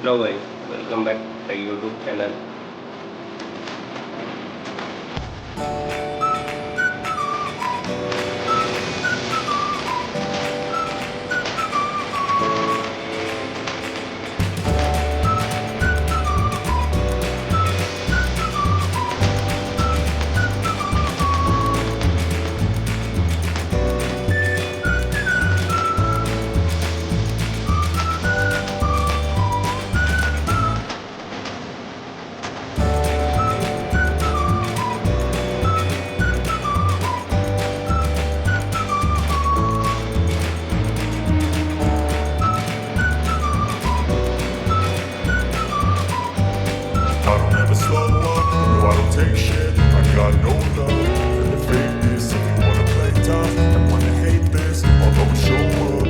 Hello guys, welcome back to the YouTube channel. I don't ever slow up, no I don't take shit. I got no love for the fakeness. If you wanna play tough and wanna hate this, I'll always show up.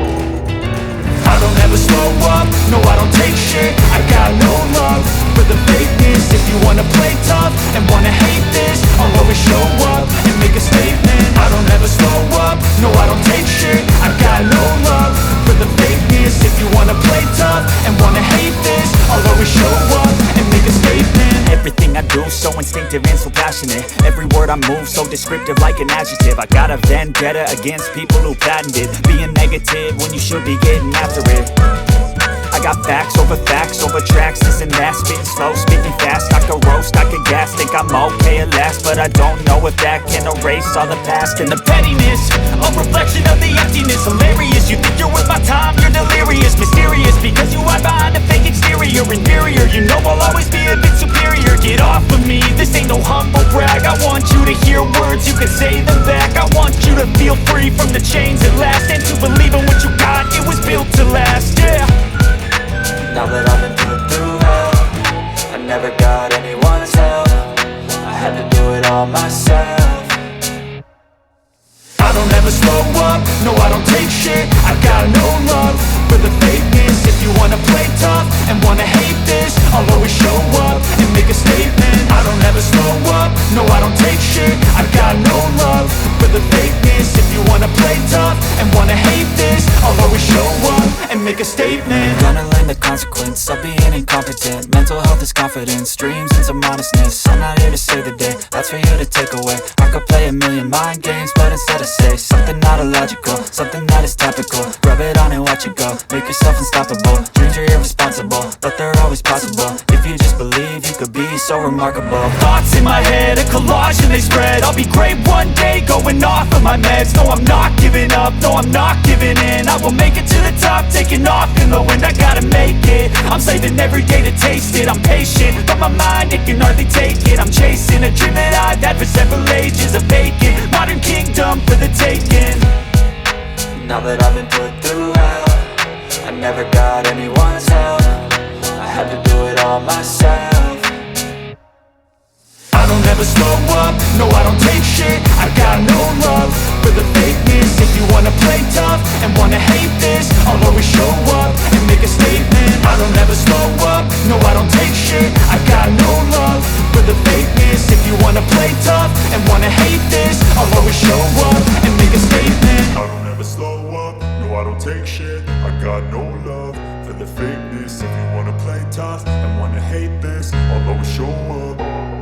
I don't ever slow up, no I don't take shit. I got no love for the fakeness. If you wanna play tough and wanna hate this, I'll always show up and make a statement. I don't ever slow up, no I don't take shit. I got no love for the fakeness. If you wanna play tough and wanna hate this, I'll always show up and make a statement. Everything I do so instinctive and so passionate. Every word I move so descriptive like an adjective. I got a vendetta against people who patented being negative when you should be getting after it. I got facts over tracks, this and that. Spitting slow, spitting fast, I could roast, I could gas. Think I'm okay at last, but I don't know if that can erase all the past. And the pettiness, a reflection of the emptiness. Hilarious, you think you're worth my time, you're delirious. Mysterious, because you hide behind a fake exterior. Inferior, you know I'll always be a bit superior. Get off of me, this ain't no humble brag. I want you to hear words, you can say them back. I want you to feel free from the chains at last, and to believe in what you got, it was built to last, yeah. Now that I've been put through hell, I never got anyone's help. I had to do it all myself. I don't ever slow up, no I don't take shit. I got no love for the fakeness. If you wanna play tough and wanna hate this, I'll always show up and make a statement. I don't ever slow up, no I don't take shit. I got no love for the fakeness. If you wanna play tough and wanna hate this, I'll always show up and make a statement. Gonna learn the consequence of being incompetent. Mental health is confidence, dreams into modestness. I'm not here to save the day, that's for you to take away. I could play a million mind games, but instead I say something not illogical, something that is topical. Rub it on and watch it go, make yourself unstoppable. Dreams are irresponsible, but they're always possible. If you just believe, you could be so remarkable. Thoughts in my head, a collage and they spread. I'll be great one day, going off of my meds. No, I'm not giving up, no, I'm not giving in. I will make it to the top, taking off in the wind. I gotta make it, I'm saving every day to taste it. I'm patient, but my mind, it can hardly take it. I'm chasing a dream that I've had for several ages. A vacant, modern kingdom for the taking. Now that I've been put through hell, I never got anyone's help. I had to do it all myself. I don't ever slow up, no I don't take shit. I got no love for the fakeness. If you wanna play tough and wanna hate this, I'll always show up and make a statement. I don't ever slow up, no I don't take shit. I got no love for the fakeness. If you wanna play tough and wanna hate this, I'll always show up and make a statement. I don't ever slow up, no I don't take shit. I got no love for the fakeness. If you wanna play tough and wanna hate this, I'll always show up.